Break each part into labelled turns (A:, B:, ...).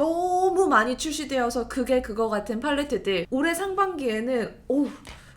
A: 너무 많이 출시되어서 그게 그거 같은 팔레트들, 올해 상반기에는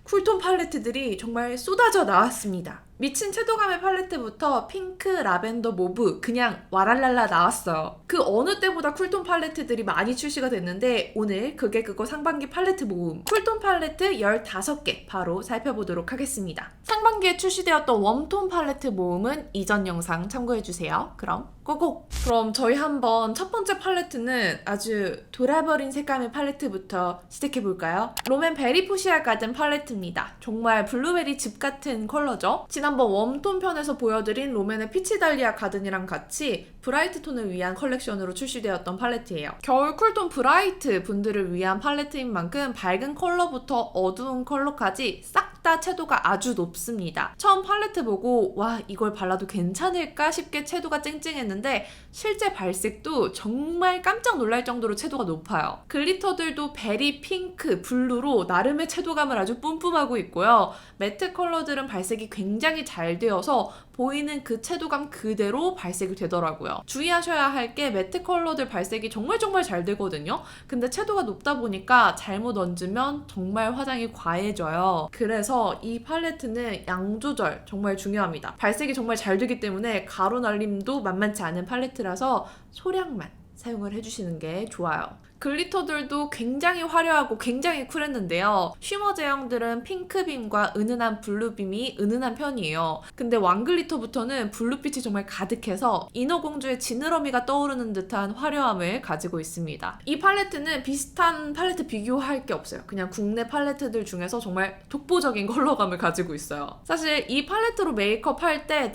A: 쿨톤 팔레트들이 정말 쏟아져 나왔습니다. 미친 채도감의 팔레트부터 핑크, 라벤더, 모브 그냥 와랄랄라 나왔어요. 그 어느 때보다 쿨톤 팔레트들이 많이 출시가 됐는데 오늘 그게 그거 상반기 팔레트 모음 쿨톤 팔레트 15개 바로 살펴보도록 하겠습니다. 상반기에 출시되었던 웜톤 팔레트 모음은 이전 영상 참고해주세요. 그럼 고고! 그럼 저희 한번 첫 번째 팔레트는 아주 돌아버린 색감의 팔레트부터 시작해볼까요? 롬앤 베리 푸시아 가든 팔레트입니다. 정말 블루베리 즙 같은 컬러죠? 지난번 웜톤 편에서 보여드린 롬앤의 피치 달리아 가든이랑 같이 브라이트 톤을 위한 컬렉션으로 출시되었던 팔레트예요. 겨울 쿨톤 브라이트 분들을 위한 팔레트인 만큼 밝은 컬러부터 어두운 컬러까지 싹 다 채도가 아주 높습니다. 처음 팔레트 보고 와 이걸 발라도 괜찮을까 싶게 채도가 쨍쨍했는데 실제 발색도 정말 깜짝 놀랄 정도로 채도가 높아요. 글리터들도 베리 핑크, 블루로 나름의 채도감을 아주 뿜뿜하고 있고요. 매트 컬러들은 발색이 굉장히 잘 되어서 보이는 그 채도감 그대로 발색이 되더라고요. 주의하셔야 할 게 매트 컬러들 발색이 정말 잘 되거든요. 근데 채도가 높다 보니까 잘못 얹으면 정말 화장이 과해져요. 그래서 이 팔레트는 양 조절 정말 중요합니다. 발색이 정말 잘 되기 때문에 가루 날림도 만만치 않은 팔레트라서 소량만 사용을 해주시는 게 좋아요. 글리터들도 굉장히 화려하고 굉장히 쿨했는데요. 쉬머 제형들은 핑크빔과 은은한 블루빔이 은은한 편이에요. 근데 왕글리터부터는 블루빛이 정말 가득해서 인어공주의 지느러미가 떠오르는 듯한 화려함을 가지고 있습니다. 이 팔레트는 비슷한 팔레트 비교할 게 없어요. 그냥 국내 팔레트들 중에서 정말 독보적인 컬러감을 가지고 있어요. 사실 이 팔레트로 메이크업 할 때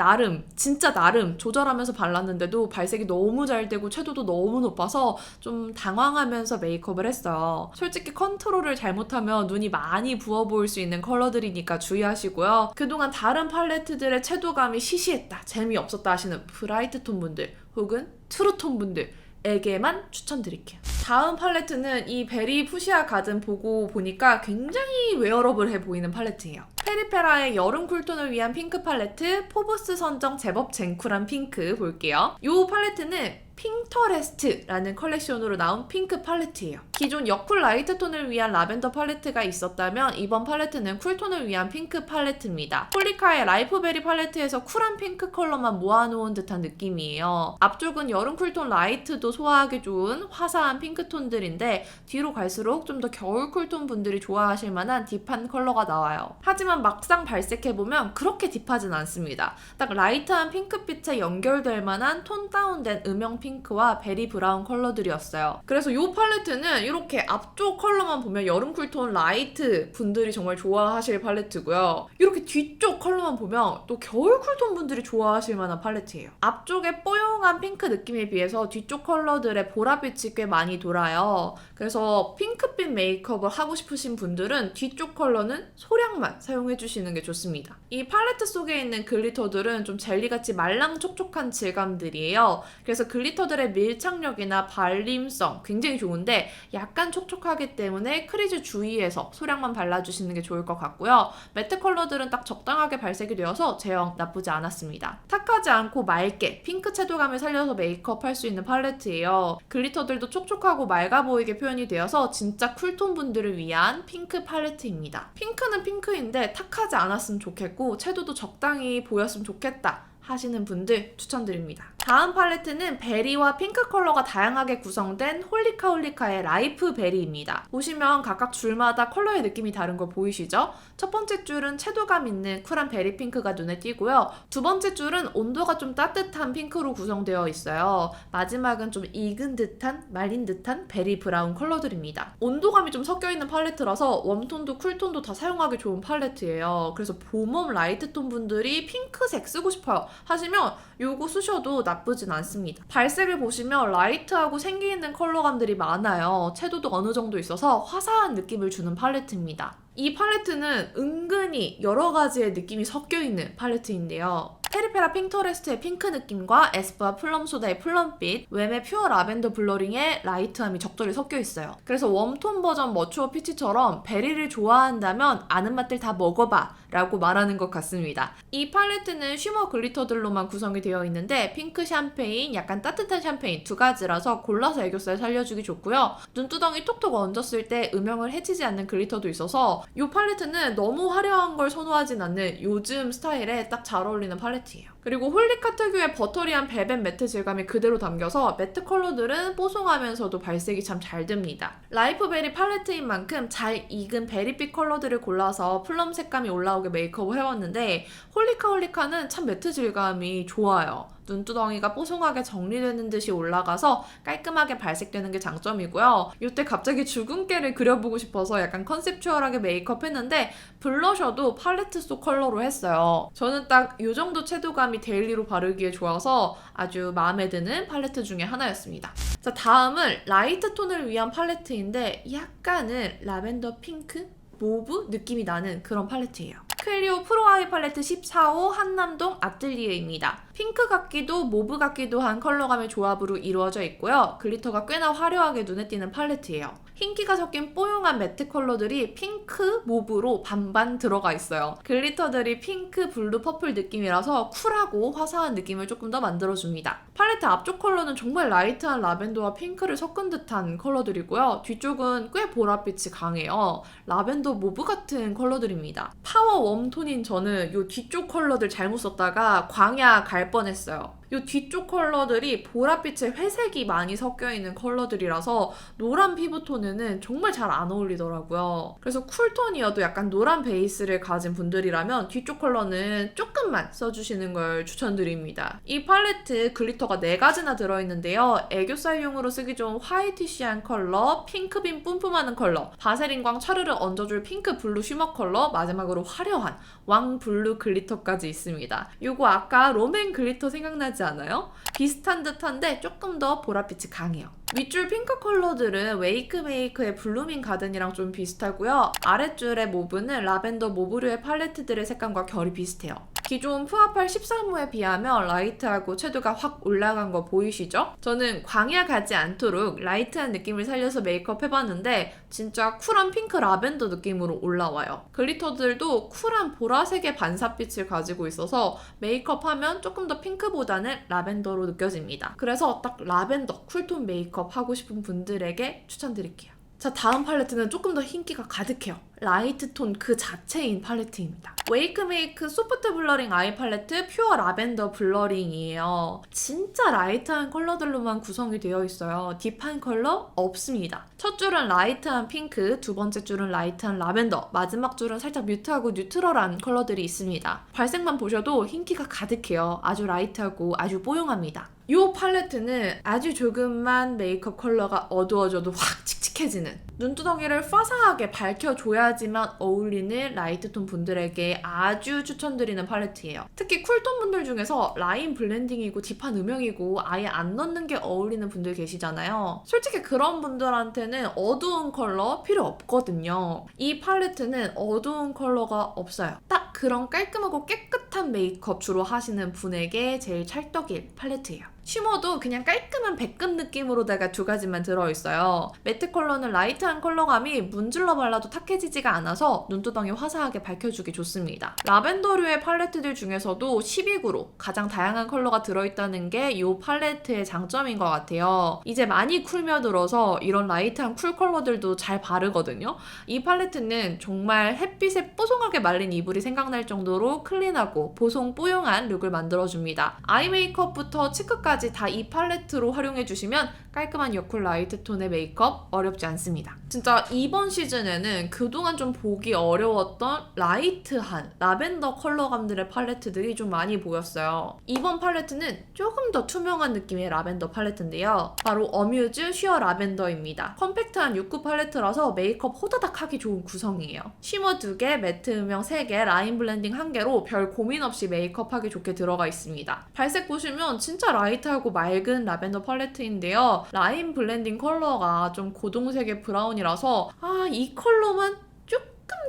A: 진짜 나름 조절하면서 발랐는데도 발색이 너무 잘 되고 채도도 너무 높아서 좀 당황하면서 메이크업을 했어요. 솔직히 컨트롤을 잘못하면 눈이 많이 부어 보일 수 있는 컬러들이니까 주의하시고요. 그동안 다른 팔레트들의 채도감이 시시했다, 재미없었다 하시는 브라이트 톤 분들 혹은 트루톤 분들에게만 추천드릴게요. 다음 팔레트는 이 베리 푸시아 가든 보고 보니까 굉장히 웨어러블해 보이는 팔레트예요. 페리페라의 여름 쿨톤을 위한 핑크 팔레트 포브스 선정 제법 쟁쿨한 핑크 볼게요. 이 팔레트는 핑터레스트라는 컬렉션으로 나온 핑크 팔레트예요. 기존 여쿨 라이트 톤을 위한 라벤더 팔레트가 있었다면 이번 팔레트는 쿨톤을 위한 핑크 팔레트입니다. 폴리카의 라이프베리 팔레트에서 쿨한 핑크 컬러만 모아놓은 듯한 느낌이에요. 앞쪽은 여름 쿨톤 라이트도 소화하기 좋은 화사한 핑크 톤들인데 뒤로 갈수록 좀 더 겨울 쿨톤 분들이 좋아하실 만한 딥한 컬러가 나와요. 하지만 막상 발색해보면 그렇게 딥하진 않습니다. 딱 라이트한 핑크빛에 연결될 만한 톤 다운된 음영 핑크와 베리 브라운 컬러들이었어요. 그래서 이 팔레트는 이렇게 앞쪽 컬러만 보면 여름 쿨톤 라이트 분들이 정말 좋아하실 팔레트고요. 이렇게 뒤쪽 컬러만 보면 또 겨울 쿨톤 분들이 좋아하실 만한 팔레트예요. 앞쪽에 뽀용한 핑크 느낌에 비해서 뒤쪽 컬러들의 보라빛이 꽤 많이 돌아요. 그래서 핑크빛 메이크업을 하고 싶으신 분들은 뒤쪽 컬러는 소량만 사용해주시는 게 좋습니다. 이 팔레트 속에 있는 글리터들은 좀 젤리같이 말랑촉촉한 질감들이에요. 그래서 글리터들의 밀착력이나 발림성 굉장히 좋은데 약간 촉촉하기 때문에 크리즈 주위에서 소량만 발라주시는 게 좋을 것 같고요. 매트 컬러들은 딱 적당하게 발색이 되어서 제형 나쁘지 않았습니다. 탁하지 않고 맑게 핑크 채도감을 살려서 메이크업 할 수 있는 팔레트예요. 글리터들도 촉촉하고 맑아 보이게 표현이 되어서 진짜 쿨톤 분들을 위한 핑크 팔레트입니다. 핑크는 핑크인데 탁하지 않았으면 좋겠고 채도도 적당히 보였으면 좋겠다 하시는 분들 추천드립니다. 다음 팔레트는 베리와 핑크 컬러가 다양하게 구성된 홀리카의 라이프 베리입니다. 보시면 각각 줄마다 컬러의 느낌이 다른 거 보이시죠? 첫 번째 줄은 채도감 있는 쿨한 베리 핑크가 눈에 띄고요. 두 번째 줄은 온도가 좀 따뜻한 핑크로 구성되어 있어요. 마지막은 좀 익은 듯한 말린 듯한 베리 브라운 컬러들입니다. 온도감이 좀 섞여있는 팔레트라서 웜톤도 쿨톤도 다 사용하기 좋은 팔레트예요. 그래서 봄웜 라이트톤 분들이 핑크색 쓰고 싶어요 하시면 요거 쓰셔도 나쁘진 않습니다. 발색을 보시면 라이트하고 생기 있는 컬러감들이 많아요. 채도도 어느 정도 있어서 화사한 느낌을 주는 팔레트입니다. 이 팔레트는 은근히 여러 가지의 느낌이 섞여 있는 팔레트인데요. 페리페라 핑터레스트의 핑크 느낌과 에스쁘아 플럼소다의 플럼빛, 웸의 퓨어 라벤더 블러링의 라이트함이 적절히 섞여 있어요. 그래서 웜톤 버전 머추어 피치처럼 베리를 좋아한다면 아는 맛들 다 먹어봐 라고 말하는 것 같습니다. 이 팔레트는 쉬머 글리터들로만 구성이 되어 있는데 핑크 샴페인, 약간 따뜻한 샴페인 두 가지라서 골라서 애교살 살려주기 좋고요. 눈두덩이 톡톡 얹었을 때 음영을 해치지 않는 글리터도 있어서 이 팔레트는 너무 화려한 걸 선호하진 않는 요즘 스타일에 딱 잘 어울리는 팔레트예요. 그리고 홀리카트교의 버터리한 벨벳 매트 질감이 그대로 담겨서 매트 컬러들은 뽀송하면서도 발색이 참 잘 듭니다. 라이프베리 팔레트인 만큼 잘 익은 베리빛 컬러들을 골라서 플럼 색감이 올라오게 메이크업을 해왔는데 홀리카는 참 매트 질감이 좋아요. 눈두덩이가 뽀송하게 정리되는 듯이 올라가서 깔끔하게 발색되는 게 장점이고요. 이때 갑자기 주근깨를 그려보고 싶어서 약간 컨셉추얼하게 메이크업 했는데 블러셔도 팔레트 속 컬러로 했어요. 저는 딱 이 정도 채도감이 데일리로 바르기에 좋아서 아주 마음에 드는 팔레트 중에 하나였습니다. 자, 다음은 라이트 톤을 위한 팔레트인데 약간은 라벤더 핑크? 모브 느낌이 나는 그런 팔레트예요. 클리오 프로아이 팔레트 14호 한남동 아틀리에입니다. 핑크 같기도 모브 같기도 한 컬러감의 조합으로 이루어져 있고요. 글리터가 꽤나 화려하게 눈에 띄는 팔레트예요. 흰기가 섞인 뽀용한 매트 컬러들이 핑크, 모브로 반반 들어가 있어요. 글리터들이 핑크, 블루, 퍼플 느낌이라서 쿨하고 화사한 느낌을 조금 더 만들어줍니다. 팔레트 앞쪽 컬러는 정말 라이트한 라벤더와 핑크를 섞은 듯한 컬러들이고요. 뒤쪽은 꽤 보랏빛이 강해요. 라벤더 모브 같은 컬러들입니다. 파워 웜톤인 저는 이 뒤쪽 컬러들 잘못 썼다가 광야 갈 뻔했어요. 이 뒤쪽 컬러들이 보랏빛에 회색이 많이 섞여있는 컬러들이라서 노란 피부톤에는 정말 잘 안 어울리더라고요. 그래서 쿨톤이어도 약간 노란 베이스를 가진 분들이라면 뒤쪽 컬러는 조금만 써주시는 걸 추천드립니다. 이 팔레트 글리터가 4가지나 들어있는데요. 애교살용으로 쓰기 좋은 화이티시한 컬러, 핑크빔 뿜뿜하는 컬러, 바세린광 차르르 얹어줄 핑크 블루 쉬머 컬러, 마지막으로 화려한 왕 블루 글리터까지 있습니다. 요거 아까 롬앤 글리터 생각나지 않아요? 비슷한 듯한데 조금 더 보랏빛이 강해요. 윗줄 핑크 컬러들은 웨이크메이크의 블루밍 가든이랑 좀 비슷하고요. 아랫줄의 모브는 라벤더 모브류의 팔레트들의 색감과 결이 비슷해요. 기존 푸아팔 13호에 비하면 라이트하고 채도가 확 올라간 거 보이시죠? 저는 광야 가지 않도록 라이트한 느낌을 살려서 메이크업 해봤는데 진짜 쿨한 핑크 라벤더 느낌으로 올라와요. 글리터들도 쿨한 보라색의 반사빛을 가지고 있어서 메이크업하면 조금 더 핑크보다는 라벤더로 느껴집니다. 그래서 딱 라벤더 쿨톤 메이크업 하고 싶은 분들에게 추천드릴게요. 자, 다음 팔레트는 조금 더 흰기가 가득해요. 라이트 톤 그 자체인 팔레트입니다. 웨이크메이크 소프트 블러링 아이 팔레트 퓨어 라벤더 블러링이에요. 진짜 라이트한 컬러들로만 구성이 되어 있어요. 딥한 컬러 없습니다. 첫 줄은 라이트한 핑크, 두 번째 줄은 라이트한 라벤더, 마지막 줄은 살짝 뮤트하고 뉴트럴한 컬러들이 있습니다. 발색만 보셔도 흰기가 가득해요. 아주 라이트하고 아주 뽀용합니다. 이 팔레트는 아주 조금만 메이크업 컬러가 어두워져도 확 칙칙해지는, 눈두덩이를 화사하게 밝혀줘야지만 어울리는 라이트톤 분들에게 아주 추천드리는 팔레트예요. 특히 쿨톤 분들 중에서 라인 블렌딩이고 딥한 음영이고 아예 안 넣는 게 어울리는 분들 계시잖아요. 솔직히 그런 분들한테는 어두운 컬러 필요 없거든요. 이 팔레트는 어두운 컬러가 없어요. 딱 그런 깔끔하고 깨끗한 메이크업 주로 하시는 분에게 제일 찰떡일 팔레트예요. 쉬머도 그냥 깔끔한 백금 느낌으로다가 2가지만 들어있어요. 매트 컬러는 라이트한 컬러감이 문질러 발라도 탁해지지가 않아서 눈두덩이 화사하게 밝혀주기 좋습니다. 라벤더류의 팔레트들 중에서도 12구로 가장 다양한 컬러가 들어있다는 게 이 팔레트의 장점인 것 같아요. 이제 많이 쿨며들어서 이런 라이트한 쿨 컬러들도 잘 바르거든요. 이 팔레트는 정말 햇빛에 뽀송하게 말린 이불이 생각날 정도로 클린하고 보송 뽀용한 룩을 만들어줍니다. 아이 메이크업부터 치크까지 다 이 팔레트로 활용해주시면 깔끔한 여쿨 라이트 톤의 메이크업 어렵지 않습니다. 진짜 이번 시즌에는 그동안 좀 보기 어려웠던 라이트한 라벤더 컬러감들의 팔레트들이 좀 많이 보였어요. 이번 팔레트는 조금 더 투명한 느낌의 라벤더 팔레트인데요. 바로 어뮤즈 쉬어 라벤더입니다. 컴팩트한 6구 팔레트라서 메이크업 호다닥 하기 좋은 구성이에요. 쉬머 2개, 매트 음영 3개, 라인 블렌딩 1개로 별 고민 없이 메이크업 하기 좋게 들어가 있습니다. 발색 보시면 진짜 라이트하고 맑은 라벤더 팔레트인데요. 라인 블렌딩 컬러가 좀 고동색의 브라운이라서 이 컬러만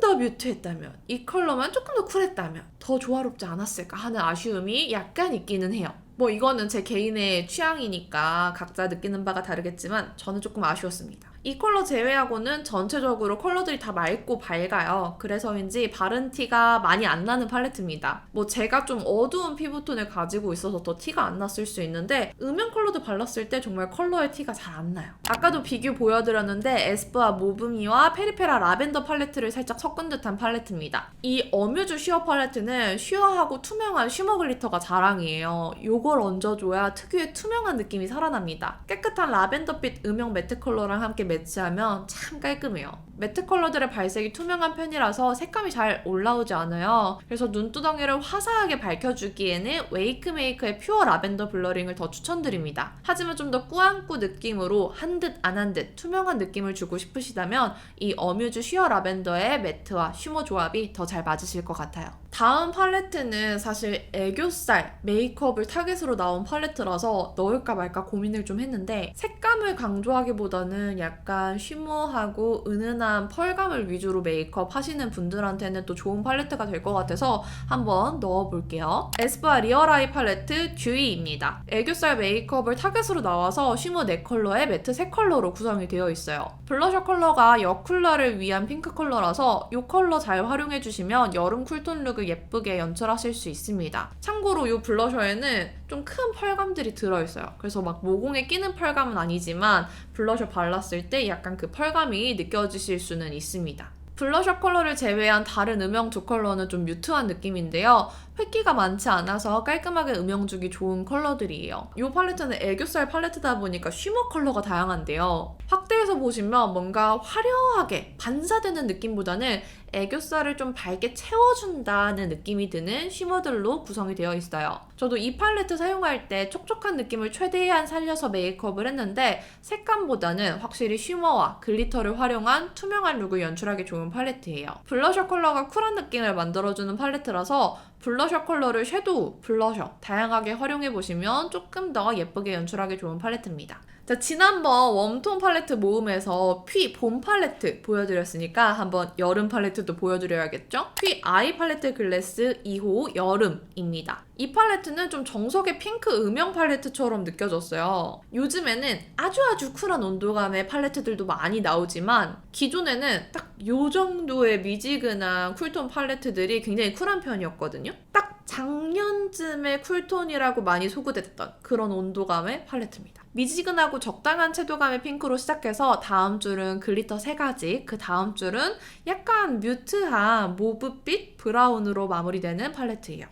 A: 더 뮤트했다면, 이 컬러만 조금 더 쿨했다면 더 조화롭지 않았을까 하는 아쉬움이 약간 있기는 해요. 뭐 이거는 제 개인의 취향이니까 각자 느끼는 바가 다르겠지만 저는 조금 아쉬웠습니다. 이 컬러 제외하고는 전체적으로 컬러들이 다 맑고 밝아요. 그래서인지 바른 티가 많이 안 나는 팔레트입니다. 뭐 제가 좀 어두운 피부톤을 가지고 있어서 더 티가 안 났을 수 있는데 음영 컬러도 발랐을 때 정말 컬러의 티가 잘 안 나요. 아까도 비교 보여드렸는데 에스쁘아 모브미와 페리페라 라벤더 팔레트를 살짝 섞은 듯한 팔레트입니다. 이 어뮤즈 쉬어 팔레트는 쉬어하고 투명한 쉬머 글리터가 자랑이에요. 요걸 얹어줘야 특유의 투명한 느낌이 살아납니다. 깨끗한 라벤더빛 음영 매트 컬러랑 함께 매치하면 참 깔끔해요. 매트 컬러들의 발색이 투명한 편이라서 색감이 잘 올라오지 않아요. 그래서 눈두덩이를 화사하게 밝혀주기에는 웨이크메이크의 퓨어 라벤더 블러링을 더 추천드립니다. 하지만 좀 더 꾸안꾸 느낌으로 한 듯 안 한 듯 투명한 느낌을 주고 싶으시다면 이 어뮤즈 쉬어 라벤더의 매트와 쉬머 조합이 더 잘 맞으실 것 같아요. 다음 팔레트는 사실 애교살 메이크업을 타겟으로 나온 팔레트라서 넣을까 말까 고민을 좀 했는데 색감을 강조하기보다는 약간 쉬머하고 은은한 펄감을 위주로 메이크업 하시는 분들한테는 또 좋은 팔레트가 될 것 같아서 한번 넣어볼게요. 에스쁘아 리얼 아이 팔레트 듀이입니다. 애교살 메이크업을 타겟으로 나와서 쉬머 4컬러에 매트 3컬러로 구성이 되어 있어요. 블러셔 컬러가 여쿨러를 위한 핑크 컬러라서 이 컬러 잘 활용해주시면 여름 쿨톤 룩을 예쁘게 연출하실 수 있습니다. 참고로 이 블러셔에는 좀 큰 펄감들이 들어있어요. 그래서 막 모공에 끼는 펄감은 아니지만 블러셔 발랐을 때 약간 그 펄감이 느껴지실 수는 있습니다. 블러셔 컬러를 제외한 다른 음영 두 컬러는 좀 뮤트한 느낌인데요. 획기가 많지 않아서 깔끔하게 음영 주기 좋은 컬러들이에요. 이 팔레트는 애교살 팔레트다 보니까 쉬머 컬러가 다양한데요. 확대해서 보시면 뭔가 화려하게 반사되는 느낌보다는 애교살을 좀 밝게 채워준다는 느낌이 드는 쉬머들로 구성이 되어 있어요. 저도 이 팔레트 사용할 때 촉촉한 느낌을 최대한 살려서 메이크업을 했는데 색감보다는 확실히 쉬머와 글리터를 활용한 투명한 룩을 연출하기 좋은 팔레트예요. 블러셔 컬러가 쿨한 느낌을 만들어주는 팔레트라서 블러셔 컬러를 섀도우, 블러셔 다양하게 활용해보시면 조금 더 예쁘게 연출하기 좋은 팔레트입니다. 자, 지난번 웜톤 팔레트 모음에서 피 봄 팔레트 보여드렸으니까 한번 여름 팔레트도 보여드려야겠죠? 피 아이 팔레트 글래스 2호 여름입니다. 이 팔레트는 좀 정석의 핑크 음영 팔레트처럼 느껴졌어요. 요즘에는 아주 쿨한 온도감의 팔레트들도 많이 나오지만 기존에는 딱 요 정도의 미지근한 쿨톤 팔레트들이 굉장히 쿨한 편이었거든요. 딱 작년쯤에 쿨톤이라고 많이 소구됐던 그런 온도감의 팔레트입니다. 미지근하고 적당한 채도감의 핑크로 시작해서 다음 줄은 글리터 3가지, 그 다음 줄은 약간 뮤트한 모브빛 브라운으로 마무리되는 팔레트예요.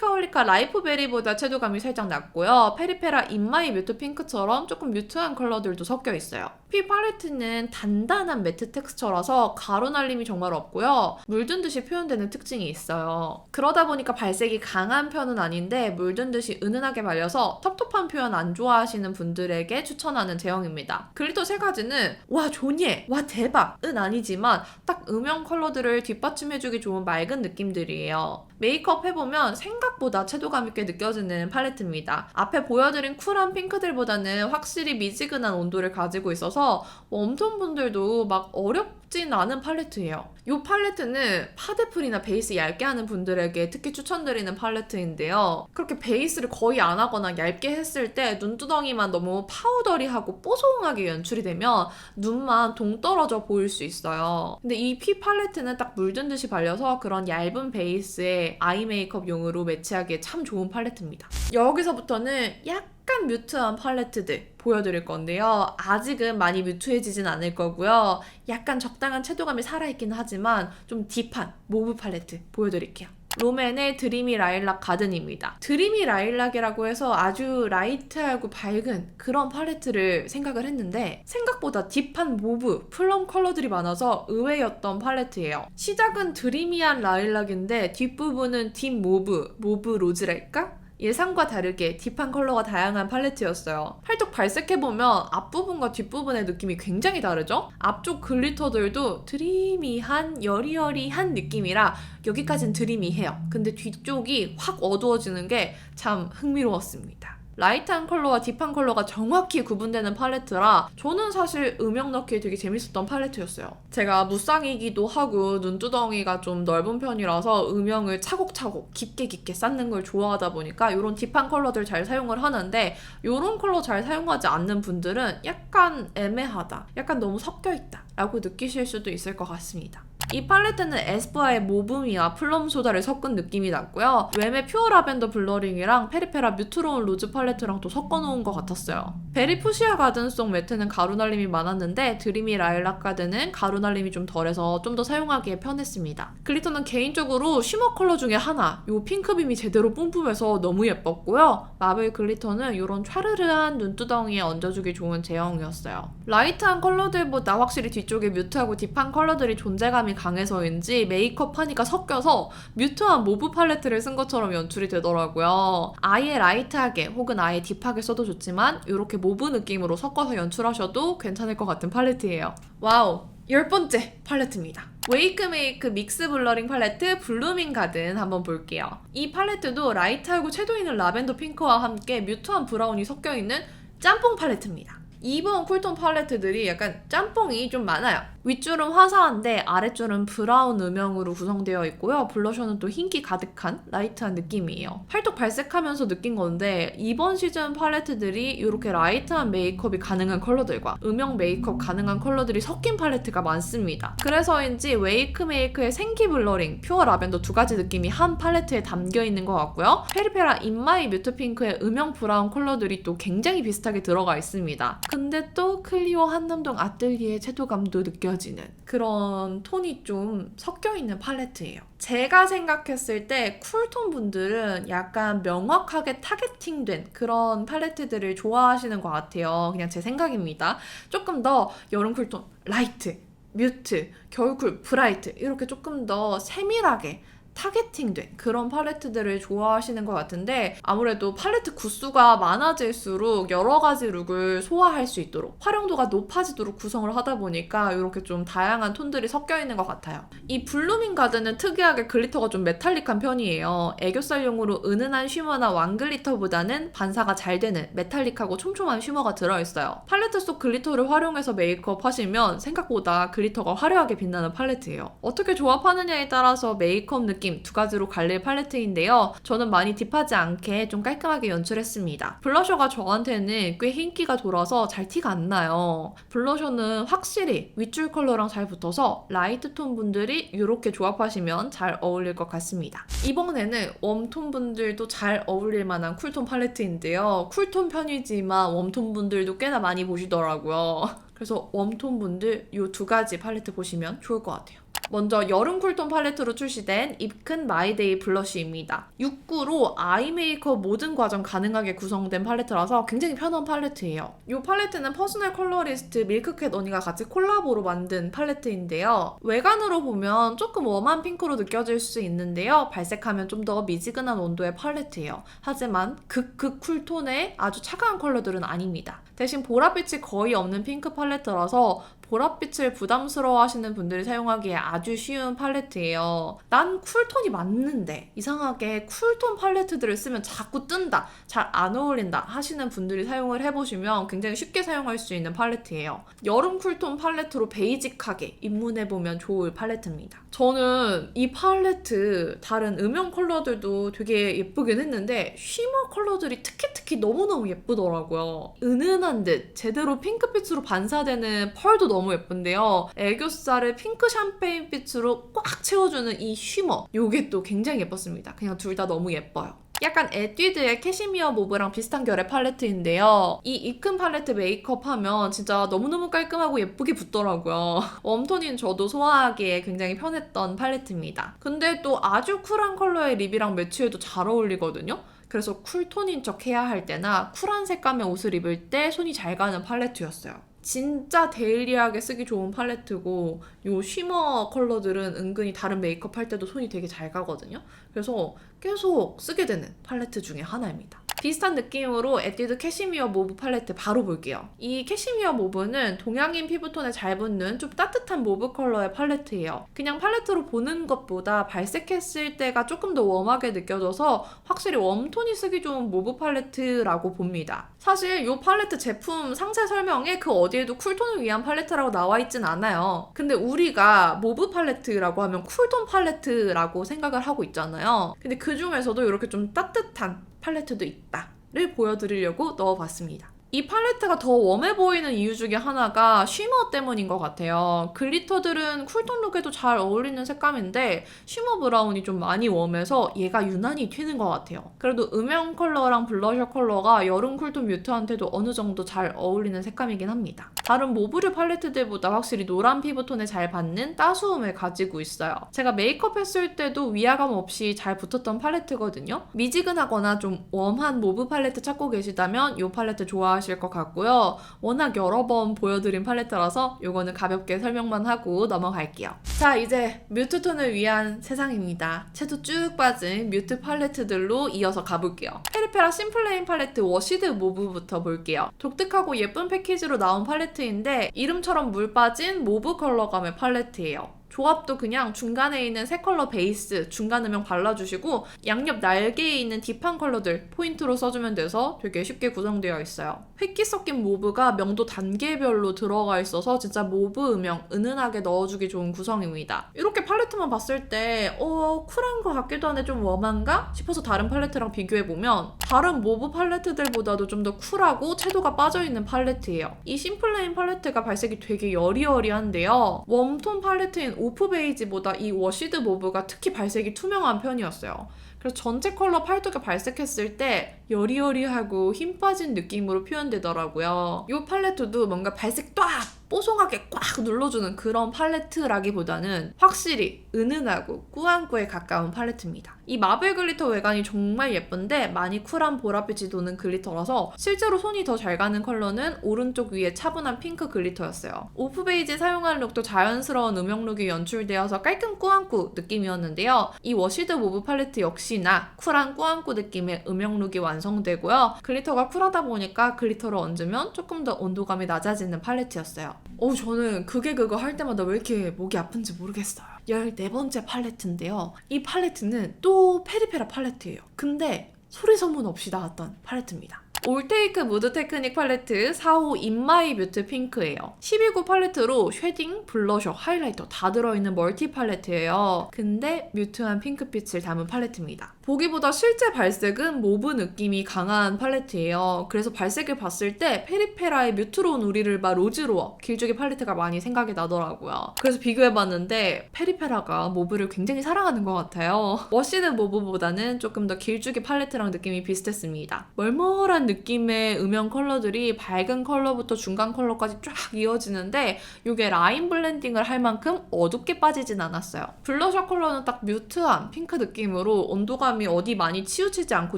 A: 홀리카 라이프베리보다 채도감이 살짝 낮고요. 페리페라 인마이 뮤트 핑크처럼 조금 뮤트한 컬러들도 섞여 있어요. 피 팔레트는 단단한 매트 텍스처라서 가루 날림이 정말 없고요. 물든 듯이 표현되는 특징이 있어요. 그러다 보니까 발색이 강한 편은 아닌데 물든 듯이 은은하게 발려서 텁텁한 표현 안 좋아하시는 분들에게 추천하는 제형입니다. 글리터 3가지는 와 존예! 와 대박!은 아니지만 딱 음영 컬러들을 뒷받침해주기 좋은 맑은 느낌들이에요. 메이크업 해보면 생각보다 채도감 있게 느껴지는 팔레트입니다. 앞에 보여드린 쿨한 핑크들보다는 확실히 미지근한 온도를 가지고 있어서 웜톤 분들도 막 어렵진 않은 팔레트예요. 이 팔레트는 파데풀이나 베이스 얇게 하는 분들에게 특히 추천드리는 팔레트인데요. 그렇게 베이스를 거의 안 하거나 얇게 했을 때 눈두덩이만 너무 파우더리하고 뽀송하게 연출이 되면 눈만 동떨어져 보일 수 있어요. 근데 이 피 팔레트는 딱 물든 듯이 발려서 그런 얇은 베이스에 아이 메이크업용으로 매치하기에 참 좋은 팔레트입니다. 여기서부터는 약간 뮤트한 팔레트들 보여드릴 건데요. 아직은 많이 뮤트해지진 않을 거고요. 약간 적당한 채도감이 살아있긴 하지만 좀 딥한 모브 팔레트 보여드릴게요. 롬앤의 드리미 라일락 가든입니다. 드리미 라일락이라고 해서 아주 라이트하고 밝은 그런 팔레트를 생각을 했는데 생각보다 딥한 모브, 플럼 컬러들이 많아서 의외였던 팔레트예요. 시작은 드리미한 라일락인데 뒷부분은 딥 모브 로즈랄까? 예상과 다르게 딥한 컬러가 다양한 팔레트였어요. 팔뚝 발색해보면 앞부분과 뒷부분의 느낌이 굉장히 다르죠? 앞쪽 글리터들도 드리미한 여리여리한 느낌이라 여기까진 드리미해요. 근데 뒤쪽이 확 어두워지는 게 참 흥미로웠습니다. 라이트한 컬러와 딥한 컬러가 정확히 구분되는 팔레트라 저는 사실 음영 넣기에 되게 재밌었던 팔레트였어요. 제가 무쌍이기도 하고 눈두덩이가 좀 넓은 편이라서 음영을 차곡차곡 깊게 쌓는 걸 좋아하다 보니까 이런 딥한 컬러들 잘 사용을 하는데 이런 컬러 잘 사용하지 않는 분들은 약간 애매하다, 약간 너무 섞여있다 라고 느끼실 수도 있을 것 같습니다. 이 팔레트는 에스쁘아의 모브미와 플럼소다를 섞은 느낌이 났고요. 웸의 퓨어 라벤더 블러링이랑 페리페라 뮤트로운 로즈 팔레트랑 또 섞어놓은 것 같았어요. 베리 푸시아 가든 속 매트는 가루 날림이 많았는데 드리미 라일락 가든은 가루 날림이 좀 덜해서 좀 더 사용하기에 편했습니다. 글리터는 개인적으로 쉬머 컬러 중에 하나, 요 핑크빔이 제대로 뿜뿜해서 너무 예뻤고요. 마블 글리터는 이런 촤르르한 눈두덩이에 얹어주기 좋은 제형이었어요. 라이트한 컬러들보다 확실히 뒤쪽에 뮤트하고 딥한 컬러들이 존재감이 강해서인지 메이크업 하니까 섞여서 뮤트한 모브 팔레트를 쓴 것처럼 연출이 되더라고요. 아예 라이트하게 혹은 아예 딥하게 써도 좋지만 이렇게 모브 느낌으로 섞어서 연출하셔도 괜찮을 것 같은 팔레트예요. 와우! 10번째 팔레트입니다. 웨이크메이크 믹스 블러링 팔레트 블루밍 가든 한번 볼게요. 이 팔레트도 라이트하고 채도 있는 라벤더 핑크와 함께 뮤트한 브라운이 섞여있는 짬뽕 팔레트입니다. 이번 쿨톤 팔레트들이 약간 짬뽕이 좀 많아요. 윗줄은 화사한데 아랫줄은 브라운 음영으로 구성되어 있고요. 블러셔는 또 흰기 가득한 라이트한 느낌이에요. 팔뚝 발색하면서 느낀 건데 이번 시즌 팔레트들이 이렇게 라이트한 메이크업이 가능한 컬러들과 음영 메이크업 가능한 컬러들이 섞인 팔레트가 많습니다. 그래서인지 웨이크메이크의 생기 블러링, 퓨어 라벤더 두 가지 느낌이 한 팔레트에 담겨 있는 것 같고요. 페리페라 인마이 뮤트 핑크의 음영 브라운 컬러들이 또 굉장히 비슷하게 들어가 있습니다. 근데 또 클리오 한남동 아뜰리에 채도감도 느껴지는 그런 톤이 좀 섞여있는 팔레트예요. 제가 생각했을 때 쿨톤 분들은 약간 명확하게 타겟팅된 그런 팔레트들을 좋아하시는 것 같아요. 그냥 제 생각입니다. 조금 더 여름 쿨톤, 라이트, 뮤트, 겨울쿨, 브라이트 이렇게 조금 더 세밀하게 타겟팅된 그런 팔레트들을 좋아하시는 것 같은데 아무래도 팔레트 구수가 많아질수록 여러 가지 룩을 소화할 수 있도록 활용도가 높아지도록 구성을 하다 보니까 이렇게 좀 다양한 톤들이 섞여 있는 것 같아요. 이 블루밍 가든은 특이하게 글리터가 좀 메탈릭한 편이에요. 애교살용으로 은은한 쉬머나 왕글리터보다는 반사가 잘 되는 메탈릭하고 촘촘한 쉬머가 들어있어요. 팔레트 속 글리터를 활용해서 메이크업 하시면 생각보다 글리터가 화려하게 빛나는 팔레트예요. 어떻게 조합하느냐에 따라서 메이크업 느낌 두 가지로 갈릴 팔레트인데요. 저는 많이 딥하지 않게 좀 깔끔하게 연출했습니다. 블러셔가 저한테는 꽤 흰기가 돌아서 잘 티가 안 나요. 블러셔는 확실히 윗줄 컬러랑 잘 붙어서 라이트 톤 분들이 이렇게 조합하시면 잘 어울릴 것 같습니다. 이번에는 웜톤 분들도 잘 어울릴 만한 쿨톤 팔레트인데요. 쿨톤 편이지만 웜톤 분들도 꽤나 많이 보시더라고요. 그래서 웜톤 분들 이 두 가지 팔레트 보시면 좋을 것 같아요. 먼저 여름 쿨톤 팔레트로 출시된 입큰 마이데이 블러쉬입니다. 6구로 아이 메이크업 모든 과정 가능하게 구성된 팔레트라서 굉장히 편한 팔레트예요. 이 팔레트는 퍼스널 컬러리스트 밀크캣 언니가 같이 콜라보로 만든 팔레트인데요. 외관으로 보면 조금 웜한 핑크로 느껴질 수 있는데요. 발색하면 좀 더 미지근한 온도의 팔레트예요. 하지만 극 쿨톤의 아주 차가운 컬러들은 아닙니다. 대신 보랏빛이 거의 없는 핑크 팔레트라서 보랏빛을 부담스러워하시는 분들이 사용하기에 아주 쉬운 팔레트예요. 난 쿨톤이 맞는데 이상하게 쿨톤 팔레트들을 쓰면 자꾸 뜬다, 잘 안 어울린다 하시는 분들이 사용을 해보시면 굉장히 쉽게 사용할 수 있는 팔레트예요. 여름 쿨톤 팔레트로 베이직하게 입문해보면 좋을 팔레트입니다. 저는 이 팔레트 다른 음영 컬러들도 되게 예쁘긴 했는데 쉬머 컬러들이 특히 너무너무 예쁘더라고요. 은은한 듯 제대로 핑크빛으로 반사되는 펄도 너무 예쁜데요. 애교살을 핑크 샴페인빛으로 꽉 채워주는 이 쉬머, 요게 또 굉장히 예뻤습니다. 그냥 둘 다 너무 예뻐요. 약간 에뛰드의 캐시미어 모브랑 비슷한 결의 팔레트인데요. 이 입큰 팔레트 메이크업 하면 진짜 너무너무 깔끔하고 예쁘게 붙더라고요. 웜톤인 저도 소화하기에 굉장히 편했던 팔레트입니다. 근데 또 아주 쿨한 컬러의 립이랑 매치해도 잘 어울리거든요. 그래서 쿨톤인 척 해야 할 때나 쿨한 색감의 옷을 입을 때 손이 잘 가는 팔레트였어요. 진짜 데일리하게 쓰기 좋은 팔레트고 요 쉬머 컬러들은 은근히 다른 메이크업 할 때도 손이 되게 잘 가거든요. 그래서 계속 쓰게 되는 팔레트 중에 하나입니다. 비슷한 느낌으로 에뛰드 캐시미어 모브 팔레트 바로 볼게요. 이 캐시미어 모브는 동양인 피부톤에 잘 붙는 좀 따뜻한 모브 컬러의 팔레트예요. 그냥 팔레트로 보는 것보다 발색했을 때가 조금 더 웜하게 느껴져서 확실히 웜톤이 쓰기 좋은 모브 팔레트라고 봅니다. 사실 이 팔레트 제품 상세 설명에 그 어디에도 쿨톤을 위한 팔레트라고 나와 있진 않아요. 근데 우리가 모브 팔레트라고 하면 쿨톤 팔레트라고 생각을 하고 있잖아요. 근데 그 중에서도 이렇게 좀 따뜻한 팔레트도 있다를 보여드리려고 넣어봤습니다. 이 팔레트가 더 웜해 보이는 이유 중에 하나가 쉬머 때문인 것 같아요. 글리터들은 쿨톤 룩에도 잘 어울리는 색감인데 쉬머 브라운이 좀 많이 웜해서 얘가 유난히 튀는 것 같아요. 그래도 음영 컬러랑 블러셔 컬러가 여름 쿨톤 뮤트한테도 어느 정도 잘 어울리는 색감이긴 합니다. 다른 모브류 팔레트들보다 확실히 노란 피부톤에 잘 받는 따스움을 가지고 있어요. 제가 메이크업 했을 때도 위화감 없이 잘 붙었던 팔레트거든요. 미지근하거나 좀 웜한 모브 팔레트 찾고 계시다면 이 팔레트 좋아하실 것 같고요. 워낙 여러 번 보여드린 팔레트라서 이거는 가볍게 설명만 하고 넘어갈게요. 자, 이제 뮤트톤을 위한 세상입니다. 채도 쭉 빠진 뮤트 팔레트들로 이어서 가볼게요. 페리페라 심플레인 팔레트 워시드 모브부터 볼게요. 독특하고 예쁜 패키지로 나온 팔레트인데 이름처럼 물 빠진 모브 컬러감의 팔레트예요. 조합도 그냥 중간에 있는 세 컬러 베이스, 중간 음영 발라주시고 양옆 날개에 있는 딥한 컬러들 포인트로 써주면 돼서 되게 쉽게 구성되어 있어요. 획기 섞인 모브가 명도 단계별로 들어가 있어서 진짜 모브 음영 은은하게 넣어주기 좋은 구성입니다. 이렇게 팔레트만 봤을 때 쿨한 것 같기도 한데 좀 웜한가? 싶어서 다른 팔레트랑 비교해보면 다른 모브 팔레트들보다도 좀 더 쿨하고 채도가 빠져있는 팔레트예요. 이 심플레인 팔레트가 발색이 되게 여리여리한데요. 웜톤 팔레트인 오프 베이지보다 이 워시드 모브가 특히 발색이 투명한 편이었어요. 그래서 전체 컬러 팔뚝에 발색했을 때 여리여리하고 힘 빠진 느낌으로 표현되더라고요. 이 팔레트도 뭔가 발색 딱 뽀송하게 꽉 눌러주는 그런 팔레트라기보다는 확실히 은은하고 꾸안꾸에 가까운 팔레트입니다. 이 마블 글리터 외관이 정말 예쁜데 많이 쿨한 보랏빛이 도는 글리터라서 실제로 손이 더 잘 가는 컬러는 오른쪽 위에 차분한 핑크 글리터였어요. 오프 베이지 사용한 룩도 자연스러운 음영 룩이 연출되어서 깔끔 꾸안꾸 느낌이었는데요. 이 워시드 모브 팔레트 역시나 쿨한 꾸안꾸 느낌의 음영 룩이 완성되고요. 글리터가 쿨하다 보니까 글리터를 얹으면 조금 더 온도감이 낮아지는 팔레트였어요. 저는 그거 할 때마다 왜 이렇게 목이 아픈지 모르겠어요. 14번째 팔레트인데요. 이 팔레트는 또 페리페라 팔레트예요. 근데 소리 소문 없이 나왔던 팔레트입니다. 올테이크 무드 테크닉 팔레트 4호 인마이 뮤트 핑크예요. 12구 팔레트로 쉐딩, 블러셔, 하이라이터 다 들어있는 멀티 팔레트예요. 근데 뮤트한 핑크빛을 담은 팔레트입니다. 보기보다 실제 발색은 모브 느낌이 강한 팔레트예요. 그래서 발색을 봤을 때 페리페라의 뮤트로운 우리를바 로즈로어 길쭉이 팔레트가 많이 생각이 나더라고요. 그래서 비교해봤는데 페리페라가 모브를 굉장히 사랑하는 것 같아요. 워시드 모브보다는 조금 더 길쭉이 팔레트랑 느낌이 비슷했습니다. 멀멀한 느낌의 음영 컬러들이 밝은 컬러부터 중간 컬러까지 쫙 이어지는데 이게 라인 블렌딩을 할 만큼 어둡게 빠지진 않았어요. 블러셔 컬러는 딱 뮤트한 핑크 느낌으로 온도감이 어디 많이 치우치지 않고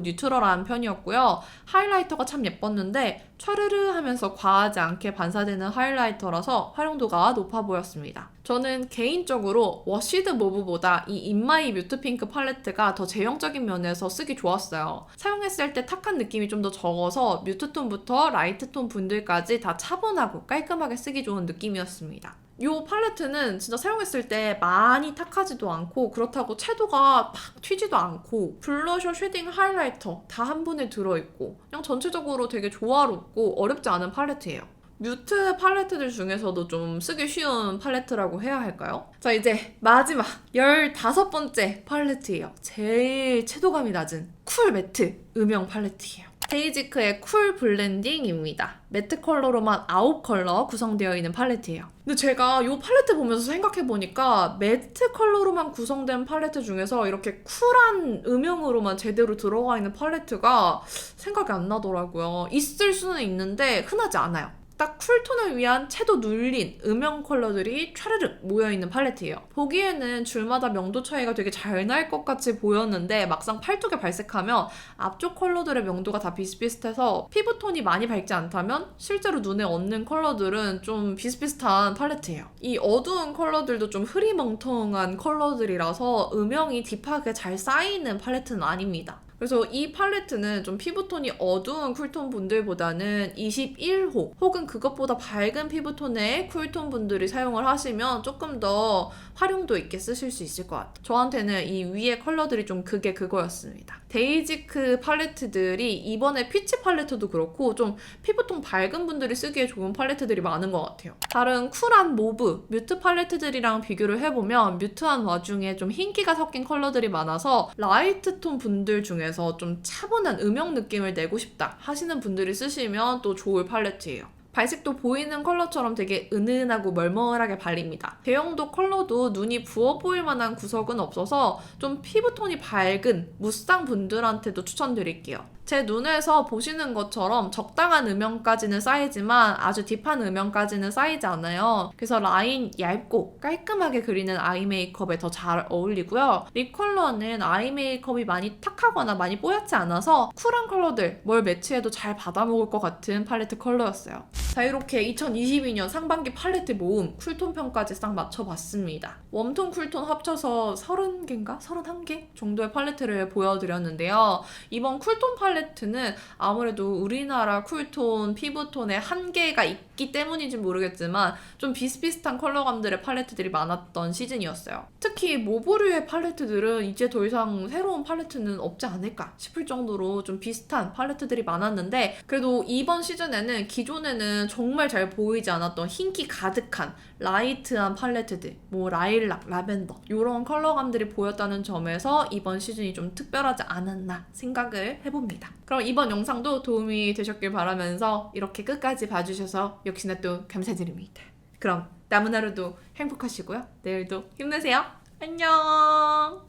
A: 뉴트럴한 편이었고요. 하이라이터가 참 예뻤는데 촤르르 하면서 과하지 않게 반사되는 하이라이터라서 활용도가 높아 보였습니다. 저는 개인적으로 워시드 모브보다 이 인마이 뮤트 핑크 팔레트가 더 제형적인 면에서 쓰기 좋았어요. 사용했을 때 탁한 느낌이 좀 더 적어서 뮤트톤부터 라이트톤 분들까지 다 차분하고 깔끔하게 쓰기 좋은 느낌이었습니다. 이 팔레트는 진짜 사용했을 때 많이 탁하지도 않고 그렇다고 채도가 막 튀지도 않고 블러셔, 쉐딩, 하이라이터 다 한 번에 들어있고 그냥 전체적으로 되게 조화롭고 어렵지 않은 팔레트예요. 뮤트 팔레트들 중에서도 좀 쓰기 쉬운 팔레트라고 해야 할까요? 자, 이제 마지막 15번째 팔레트예요. 제일 채도감이 낮은 쿨 매트 음영 팔레트예요. 헤이지크의 쿨 블렌딩입니다. 매트 컬러로만 9컬러 구성되어 있는 팔레트예요. 근데 제가 이 팔레트 보면서 생각해보니까 매트 컬러로만 구성된 팔레트 중에서 이렇게 쿨한 음영으로만 제대로 들어가 있는 팔레트가 생각이 안 나더라고요. 있을 수는 있는데 흔하지 않아요. 딱 쿨톤을 위한 채도 눌린 음영 컬러들이 촤르륵 모여있는 팔레트예요. 보기에는 줄마다 명도 차이가 되게 잘 날 것 같이 보였는데 막상 팔뚝에 발색하면 앞쪽 컬러들의 명도가 다 비슷비슷해서 피부톤이 많이 밝지 않다면 실제로 눈에 얹는 컬러들은 좀 비슷비슷한 팔레트예요. 이 어두운 컬러들도 좀 흐리멍텅한 컬러들이라서 음영이 딥하게 잘 쌓이는 팔레트는 아닙니다. 그래서 이 팔레트는 좀 피부톤이 어두운 쿨톤 분들보다는 21호 혹은 그것보다 밝은 피부톤의 쿨톤 분들이 사용을 하시면 조금 더 활용도 있게 쓰실 수 있을 것 같아요. 저한테는 이 위에 컬러들이 좀 그게 그거였습니다. 데이지크 팔레트들이 이번에 피치 팔레트도 그렇고 좀 피부톤 밝은 분들이 쓰기에 좋은 팔레트들이 많은 것 같아요. 다른 쿨한 모브, 뮤트 팔레트들이랑 비교를 해보면 뮤트한 와중에 좀 흰기가 섞인 컬러들이 많아서 라이트 톤 분들 중에서 좀 차분한 음영 느낌을 내고 싶다 하시는 분들이 쓰시면 또 좋을 팔레트예요. 발색도 보이는 컬러처럼 되게 은은하고 멀멀하게 발립니다. 제형도 컬러도 눈이 부어 보일 만한 구석은 없어서 좀 피부톤이 밝은 무쌍 분들한테도 추천드릴게요. 제 눈에서 보시는 것처럼 적당한 음영까지는 쌓이지만 아주 딥한 음영까지는 쌓이지 않아요. 그래서 라인 얇고 깔끔하게 그리는 아이 메이크업에 더 잘 어울리고요. 립 컬러는 아이 메이크업이 많이 탁하거나 많이 뽀얗지 않아서 쿨한 컬러들 뭘 매치해도 잘 받아먹을 것 같은 팔레트 컬러였어요. 자, 이렇게 2022년 상반기 팔레트 모음 쿨톤 평까지 싹 맞춰봤습니다. 웜톤 쿨톤 합쳐서 30개인가? 31개 정도의 팔레트를 보여드렸는데요. 이번 쿨톤 팔레트는 아무래도 우리나라 쿨톤, 피부톤의 한계가 있기 때문인지 모르겠지만 좀 비슷비슷한 컬러감들의 팔레트들이 많았던 시즌이었어요. 특히 모브류의 팔레트들은 이제 더 이상 새로운 팔레트는 없지 않을까 싶을 정도로 좀 비슷한 팔레트들이 많았는데 그래도 이번 시즌에는 기존에는 정말 잘 보이지 않았던 흰기 가득한 라이트한 팔레트들, 뭐 라일락, 라벤더 이런 컬러감들이 보였다는 점에서 이번 시즌이 좀 특별하지 않았나 생각을 해봅니다. 그럼 이번 영상도 도움이 되셨길 바라면서 이렇게 끝까지 봐주셔서 역시나 또 감사드립니다. 그럼 남은 하루도 행복하시고요. 내일도 힘내세요. 안녕.